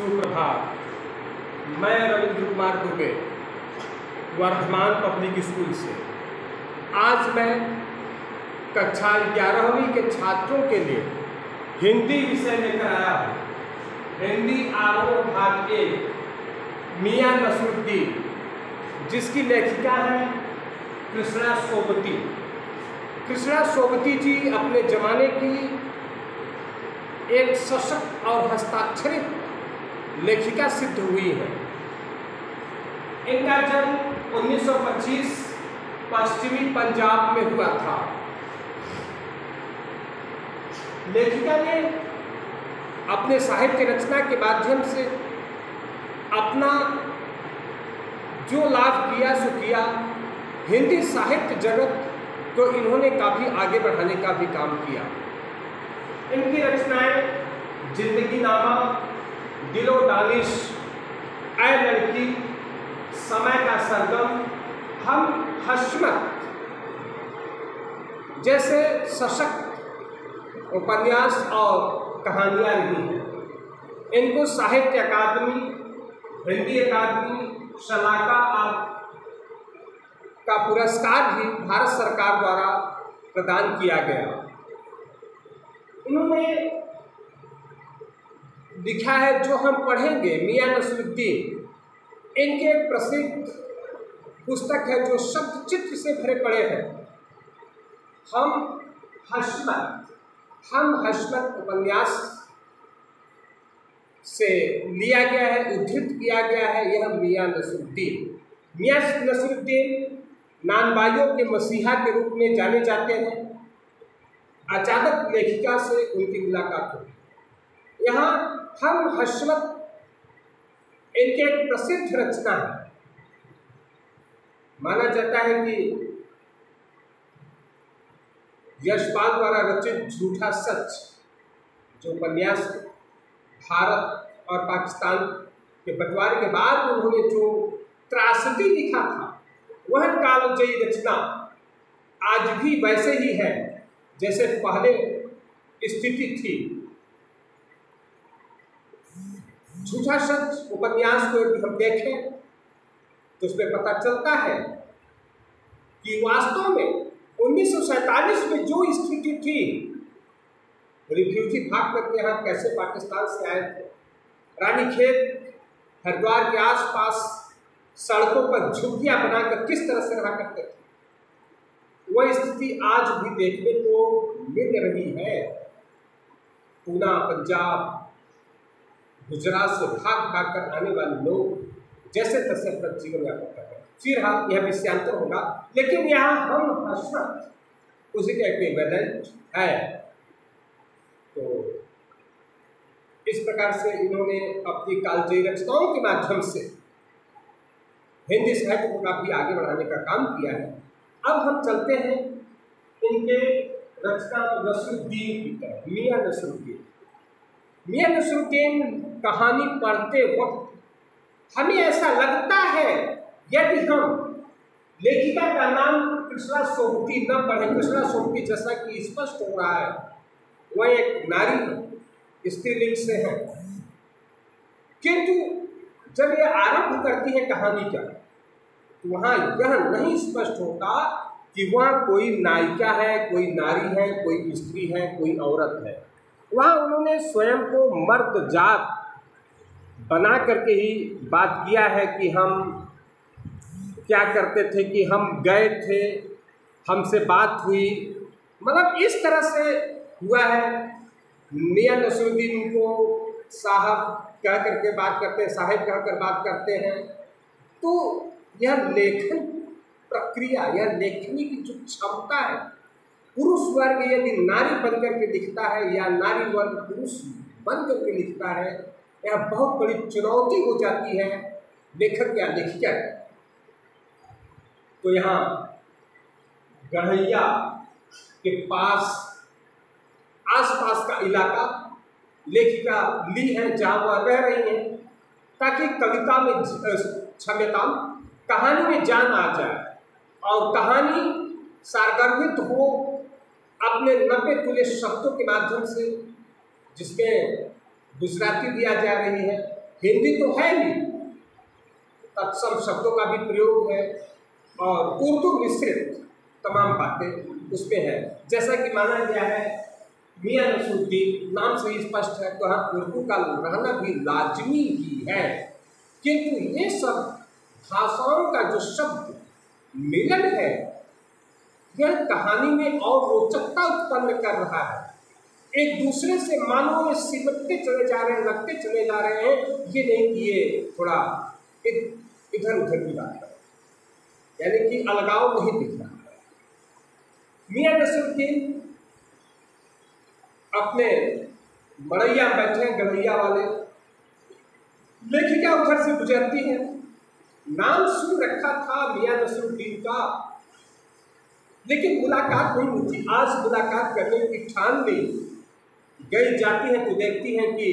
सुप्रभात। मैं Ravindra Kumar Dubey Varthaman public school से आज मैं कक्षा 11वीं के छात्रों के लिए हिंदी विषय लेकर आया हूँ। हिंदी आरोह भाग 1 मियां नसरुद्दीन, जिसकी लेखिका है कृष्णा सोबती। कृष्णा सोबती जी अपने ज़माने की एक सशक्त और हस्ताक्षरित लेखिका सिद्ध हुई है। इनका जन्म 1925 पश्चिमी पंजाब में हुआ था। लेखिका ने अपने साहित्य रचना के माध्यम से अपना जो लाभ किया सो किया। हिंदी साहित्य जगत को इन्होंने काफ़ी आगे बढ़ाने का भी काम किया। इनकी रचनाएं जिंदगी नामा, दिलो दानिश, ऐ लड़की, समय का सरगम, हम हशमत जैसे सशक्त उपन्यास और कहानियाँ रही हैं। इनको साहित्य अकादमी, हिंदी अकादमी, शलाका का पुरस्कार भी भारत सरकार द्वारा प्रदान किया गया। इन्होंने लिखा है जो हम पढ़ेंगे, मियां नसरुद्दीन। इनके एक प्रसिद्ध पुस्तक है जो शब्द चित्र से भरे पड़े हैं, हम हशमत उपन्यास से लिया गया है, उद्धृत किया गया है। यह मियां नसरुद्दीन नानबाइयों के मसीहा के रूप में जाने जाते हैं। अचानक लेखिका से उनकी मुलाकात हुई। यहाँ हम हशमत इनके एक प्रसिद्ध रचना है। माना जाता है कि यशपाल द्वारा रचित झूठा सच जो उपन्यास भारत और पाकिस्तान के बंटवारे के बाद उन्होंने जो त्रासदी लिखा था, वह कालजयी रचना आज भी वैसे ही है जैसे पहले स्थिति थी। झूठा सच उपन्यास को यदि हम देखें तो उसमें पता चलता है कि वास्तव में 1947 में जो स्थिति थी, रिफ्यूजी भाग करके यहाँ कैसे पाकिस्तान से आए थे, रानीखेत हरिद्वार के आसपास सड़कों पर झुग्गियाँ बनाकर किस तरह से रहा करते थे, वह स्थिति आज भी देखने को मिल रही है। पूना, पंजाब, गुजरात से भाग कर आने वाले लोग जैसे तैसे अपना जीवन यापन कर रहे हैं। फिर हाँ, यह विषयांतर होगा, लेकिन यहाँ हम हशमत उसी का इक्विवेलेंट है। तो इस प्रकार से इन्होंने अपनी कालजयी रचनाओं के माध्यम से हिंदी साहित्य को काफी आगे बढ़ाने का काम किया है। अब हम चलते हैं इनके रचना नसरुद्दीन की तरफ। मियां नसरुद्दीन कहानी पढ़ते वक्त हमें ऐसा लगता है, यदि हम लेखिका का नाम कृष्णा सोबती न पढ़ें, कृष्णा सोबती जैसा कि स्पष्ट हो रहा है वह एक नारी है, स्त्रीलिंग से है, किंतु जब यह आरंभ करती है कहानी का तो वहाँ यह नहीं स्पष्ट होता कि वह कोई नायिका है, कोई नारी है, कोई स्त्री है, कोई औरत है। वहाँ उन्होंने स्वयं को मर्द जात बना करके ही बात किया है कि हम क्या करते थे, कि हम गए थे, हमसे बात हुई, मतलब इस तरह से हुआ है। मियां नसरुद्दीन को साहब कह करके बात करते हैं, साहिब कह कर बात करते हैं। तो यह लेखन प्रक्रिया, यह लेखनी की जो क्षमता है, पुरुष वर्ग यदि नारी बन करके लिखता है या नारी वर्ग पुरुष बन करके लिखता है, यह बहुत बड़ी चुनौती हो जाती है लेखक या लेखिका। तो यहाँ गढ़ैया के पास आसपास का इलाका लेखिका ली है जहाँ वह रह रही है, ताकि कविता में क्षम्यता कहानी में जान आ जाए और कहानी सारगर्भित हो अपने 90 तुल्य शब्दों के माध्यम से, जिसमें गुजराती भी आ जा रही है, हिंदी तो है ही, तत्सम शब्दों का भी प्रयोग है और उर्दू मिश्रित तमाम बातें उसमें है। जैसा कि माना गया है मियां नसरुद्दीन नाम से ही स्पष्ट है, तो हाँ उर्दू का रहना भी लाजमी ही है, किंतु ये सब भाषाओं का जो शब्द मिलन है यह कहानी में और रोचकता उत्पन्न कर रहा है। एक दूसरे से मानो में सिमटते चले जा रहे हैं, लगते चले जा रहे हैं, ये नहीं कि ये थोड़ा इधर उधर की बात है, यानी कि अलगाव नहीं दिख रहा है। मियां नसरुद्दीन अपने मड़ैया बैठे गढ़ैया वाले, लेखिका उधर से गुजरती है, नाम सुन रखा था मियां नसरुद्दीन का, लेकिन मुलाकात नहीं हुई थी। आज मुलाकात करने की ठान ली, गई जाती है तो देखती है कि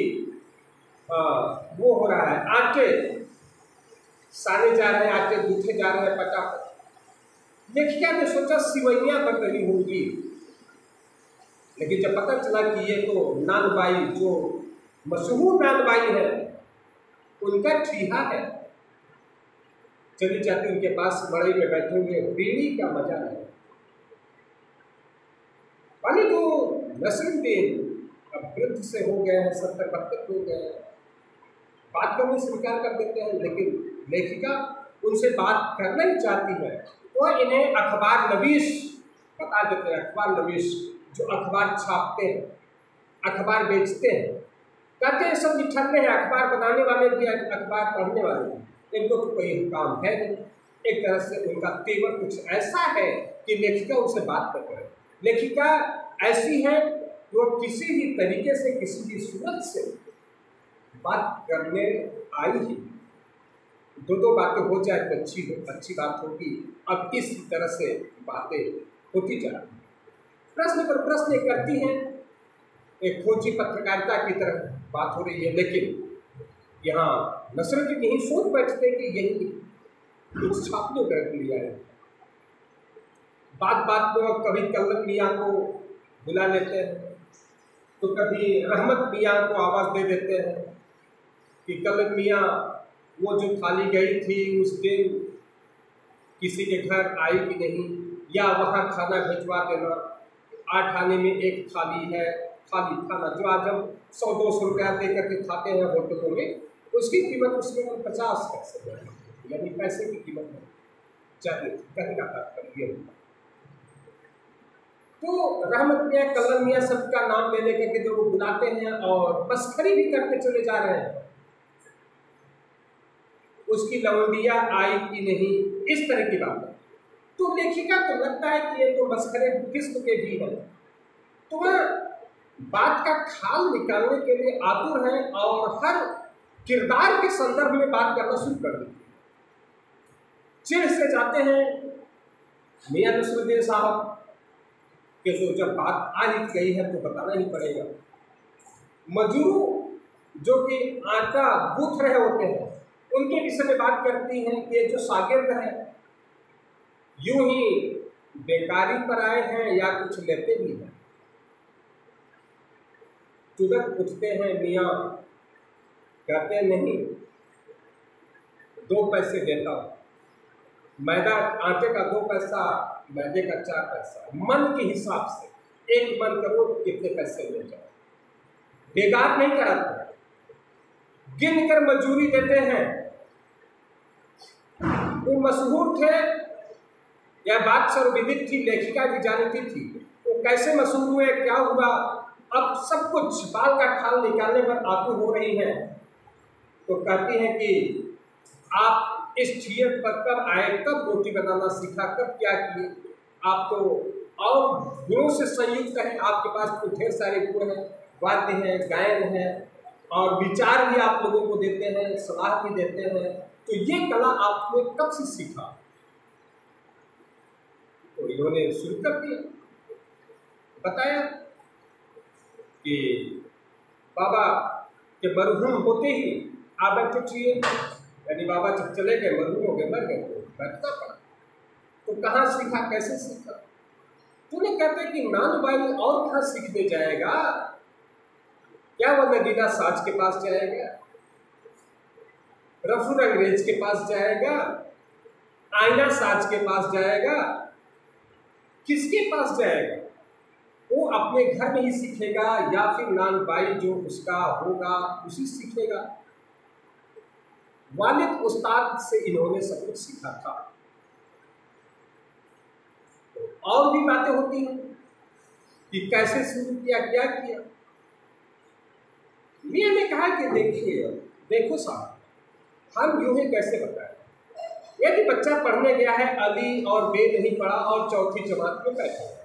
वो हो रहा है, आटे साने जा रहे हैं, आटे गूंथे जा रहे हैं पटापट। लेखिका ने सोचा सिवैयां बन रही होगी, लेकिन जब पता चला कि ये तो नानबाई, जो मशहूर नानबाई है, उनका ठीहा है, चली जाती उनके पास, मड़ई में बैठे हुए बीड़ी का मजा है। पानी तो नसरुद्दीन अब वृद्ध से हो गए हैं, 70-72 हो गए हैं, बात करने से इनकार कर देते हैं, लेकिन लेखिका उनसे बात करना ही चाहती है, तो इन्हें अखबार नवीस बता देते हैं। अखबार नवीस जो अखबार छापते हैं, अखबार बेचते हैं, कहते हैं सब निठल्ले हैं, अखबार बनाने वाले भी, अखबार पढ़ने वाले भी, इनको तो कोई काम है नहीं। एक तरह से उनका तेवर कुछ ऐसा है कि लेखिका उनसे बात कर रहे हैं। लेखिका ऐसी है जो किसी भी तरीके से, किसी भी सूरत से बात करने आई ही, दो बातें हो जाए तो अच्छी बात होगी। अब इस तरह से बातें होती जा रही, प्रश्न पर प्रश्न करती हैं, एक खोजी पत्रकारिता की तरह बात हो रही है, लेकिन यहाँ नसरुद्दीन यही सोच बैठते कि यही कुछ छापने कर लिया है। बात बात में कभी कल्लन मियाँ को बुला लेते हैं, तो कभी रहमत मियाँ को आवाज़ दे देते हैं कि कल्लन मियाँ वो जो थाली गई थी उस दिन किसी के घर आई कि नहीं, या वहाँ खाना भिजवा देना, 8 आने में एक थाली है, खाली खाना जो आज हम 100-200 रुपया दे करके खाते हैं होटलों में, उसकी कीमत उसमें 50 पैसे है, यानी पैसे की कीमत है, चाहिए कहीं ना कहीं। तो रहमत मियाँ, कल्लन मियाँ सबका नाम ले लेकर के जो वो बुलाते हैं और मस्खरी भी करते चले जा रहे हैं, उसकी लवंडिया आई कि नहीं, इस तरह की बात है। तो लेखिका को लगता है कि ये तो मस्खरे किस्म के भी हैं, तो वह बात का खाल निकालने के लिए आतुर है और हर किरदार के संदर्भ में बात करना शुरू कर देती है। चिढ़ से जाते हैं मियां नसरुद्दीन साहब कि तो जब बात आ ही गई है तो बताना ही पड़ेगा। मजदूर जो कि आटा गूंथ रहे होते हैं, उनके विषय में बात करती हैं कि जो शागिर्द हैं यूं ही बेकारी पर आए हैं या कुछ लेते भी हैं। तुरंत उठते हैं मियाँ, कहते नहीं 2 पैसे देता हूँ, मैदा आटे का 2 पैसा, मैदे का 4 पैसा, मन के हिसाब से एक मन करो कितने पैसे ले जाओ, बेकार नहीं कराते, गिन कर मजूरी देते हैं। वो मशहूर थे, यह बात सर्वविदित थी, लेखिका भी जानती थी, वो कैसे मशहूर हुए, क्या हुआ, अब सब कुछ बाल का खाल निकालने पर आतुर हो रही हैं। तो कहती हैं कि आप इस थिएटर पर कब आए, कब रोटी बनाना सीखा, कब क्या किए, आप तो और गुणों से संयुक्त हैं, आपके पास तो ढेर सारे गुण हैं, वाद्य हैं, गायन है और विचार भी आप लोगों को देते हैं, सलाह भी देते हैं, तो ये कला आपने कब से सीखा। तो इन्होंने शुरू कर दिया, बताया कि बाबा के मरहूम होते ही आप बैठे चाहिए, यानी बाबा जब चले गए, मरहूम हो गए, मर गए, तो बैठता पड़ा। तो कहाँ सीखा, कैसे सीखा? तो उन्हें कहते कि नानबाई और कहाँ सीखने जाएगा, क्या वो नगीना साज के पास जाएगा? रफू अंग्रेज के पास जाएगा, आईना साज के पास जाएगा, किसके पास जाएगा? वो अपने घर में ही सीखेगा या फिर नानबाई जो उसका होगा उसी सीखेगा। वालिद उस्ताद से इन्होंने सब कुछ सीखा था। और भी बातें होती हैं कि कैसे शुरू किया, क्या किया। मियां ने कहा कि देखिए, देखो साहब, हम यूं ही कैसे बताएं, यदि बच्चा पढ़ने गया है, अली और बे नहीं पढ़ा और चौथी जमात में बैठा है,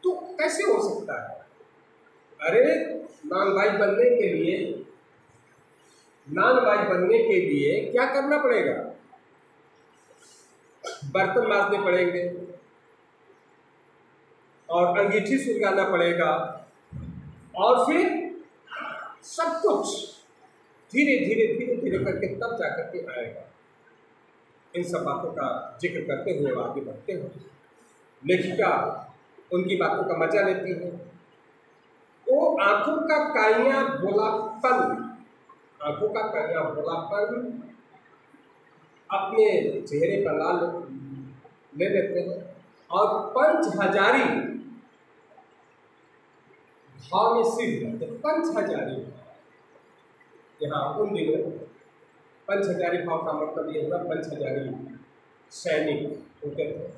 तो कैसे हो सकता है? अरे नानबाई बनने के लिए क्या करना पड़ेगा? बर्तन मांजने पड़ेंगे और अंगीठी सुलगाना पड़ेगा और फिर सब कुछ धीरे धीरे करके तब जाकर के आएगा। इन सब बातों का जिक्र करते हुए आगे बढ़ते हैं। लेखिका उनकी बातों का मजा लेती है। वो आंखों का काया भोलापन अपने चेहरे पर लाल ले लेते हैं और पंच हजारी भाव में सिर लेते हैं। पंच हजारी, यहाँ उन दिनों पंच हजारी भाव का मतलब ये हुआ, पंच हजारी सैनिक होते थे,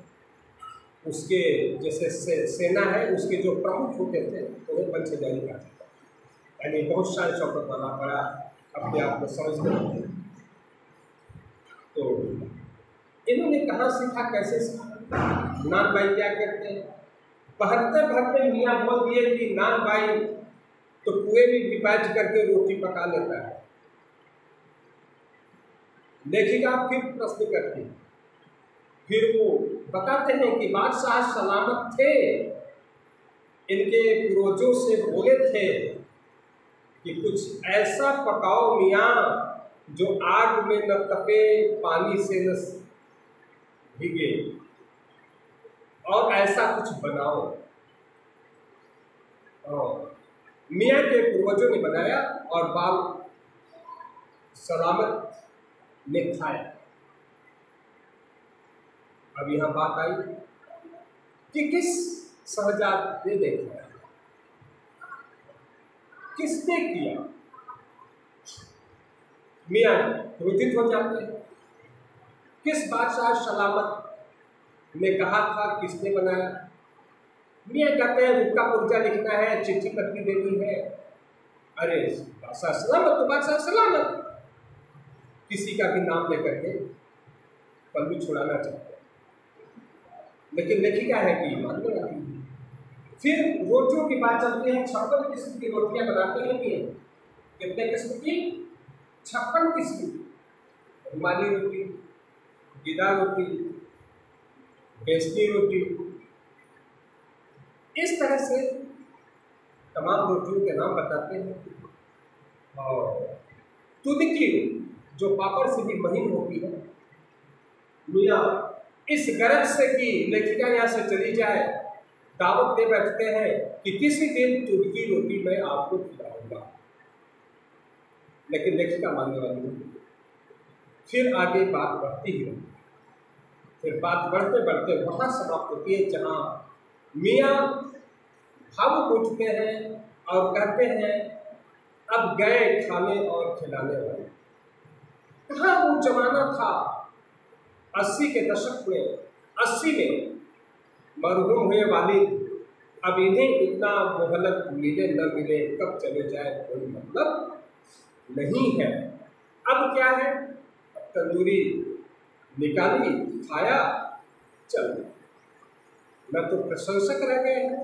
उसके जैसे सेना है, उसके जो प्रमुख होते थे उन्हें पंच हजारी कहा जाता है। यानी बहुत शान शौकत वाला, बड़ा अपने आप को समझते थे। तो इन्होंने कहाँ सीखा, कैसे सीखा? नानबाई क्या करते हैं, बहत्ते मियाँ बोल दिए कि नानबाई तो कुएं में भी बैठ करके रोटी पका लेता है। लेखिका फिर प्रश्न करती है, फिर वो बताते हैं कि बादशाह सलामत थे, इनके पूर्वजों से बोले थे कि कुछ ऐसा पकाओ मियाँ जो आग में न तपे, पानी से न भीगे, और ऐसा कुछ बनाओ। मियाँ के पूर्वजों ने बनाया और बाल सलामत ने खाया। अब यह बात आई कि किस शहजादे ने खाया, किसने किया? मियाँ क्रोधित हो जाते हैं। किस बादशाह सलामत ने कहा था, किसने बनाया? मियाँ कहते हैं हुक्का पुर्जा लिखना है, चिट्ठी पत्री देनी है। अरे बादशाह सलामत तो बादशाह सलामत, किसी का भी नाम लेकर के पल्लू छुड़ाना चाहते हैं। लेकिन लेखिका है कि मानने वाली। फिर रोटियों की बात चलती है। 56 किस्म की रोटियां बनाते हैं मियाँ। कितने किस्म की? 56 किस्म की। रुमाली रोटी, गीदा रोटी, बेसनी रोटी, इस तरह से तमाम रोटियों के नाम बताते हैं। और तुदकी जो पापड़ से भी महीन होती है, मियाँ इस गरज से कि लेखिका यहाँ से चली जाए, दावत दे बैठते हैं कि किसी दिन तुदकी रोटी मैं आपको खिलाऊंगा। लेकिन लेखिका मानने वाली नहीं। फिर आगे बात बढ़ती ही रहती है। फिर बात बढ़ते बढ़ते वहाँ समाप्त होती है जहाँ मियाँ भावुक उठते हैं और कहते हैं, अब गए खाने और खिलाने वाले। कहाँ वो जमाना था 80 के दशक में, 80 में मरहूम हुए वालिद अब इन्हें इतना मोहलत मिले न मिले, कब चले जाए कोई मतलब नहीं है। अब क्या है, अब तंदूरी निकाली, खाया, चल। न तो प्रशंसक रह गए हैं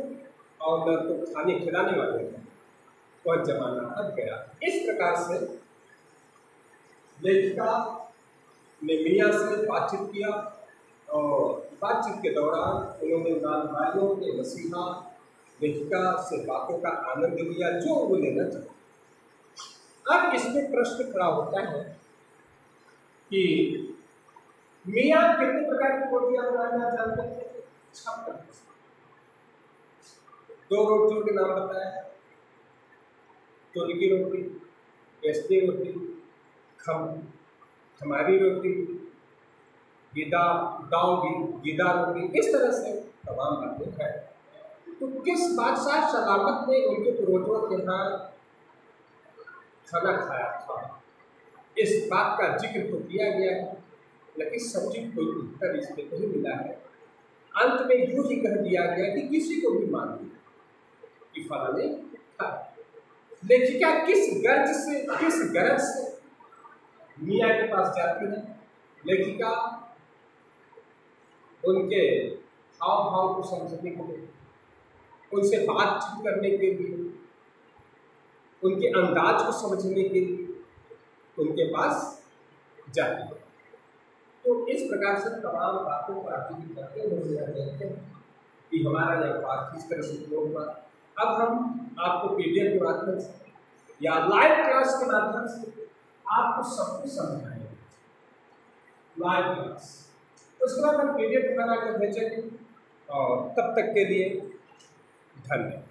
और न तो खाने खिलाने वाले हैं। वह जमाना अब गया। इस प्रकार से लेखिका ने मियाँ से बातचीत किया और बातचीत के दौरान उन्होंने नानबाइयों के नसीहा लेखिका से बातों का आनंद लिया जो वो लेना चाहते। अब इसमें प्रश्न खड़ा होता है कि मियाँ कितने प्रकार की रोटियां बनाना जानते थे? 56। 2 रोटियों के नाम बताया, तुल की रोटी, बेचती रोटी, हमारी रोटी, गीदा डॉगी, गीदा रोटी, इस तरह से तमाम बातें हैं। तो किस बादशाह सलामत ने उनके पूर्वजों के यहाँ खाना खाया था, इस बात का जिक्र तो किया गया है, लेकिन सचिव कोई उत्तर इसमें नहीं मिला है। अंत में यूं ही कह दिया गया कि किसी को भी मान लिया कि फलाने था। लेखिका किस गरज से मियाँ के पास जाती है? लेखिका उनके हाव भाव को समझने के लिए, उनसे बातचीत करने के लिए, उनके अंदाज को समझने के लिए उनके पास जाती है। तो इस प्रकार से तमाम बातों को आगे करते हुए देखते हैं कि हमारा यह पाठ किस तरह से उपयोग हुआ। अब हम आपको पीडीएफ के माध्यम से या लाइव क्लास के माध्यम से आपको सब कुछ समझाएंगे, लाइव क्लास। उसके बाद हम पीडीएफ बना कर भेजेंगे, और तब तक के लिए धन्यवाद।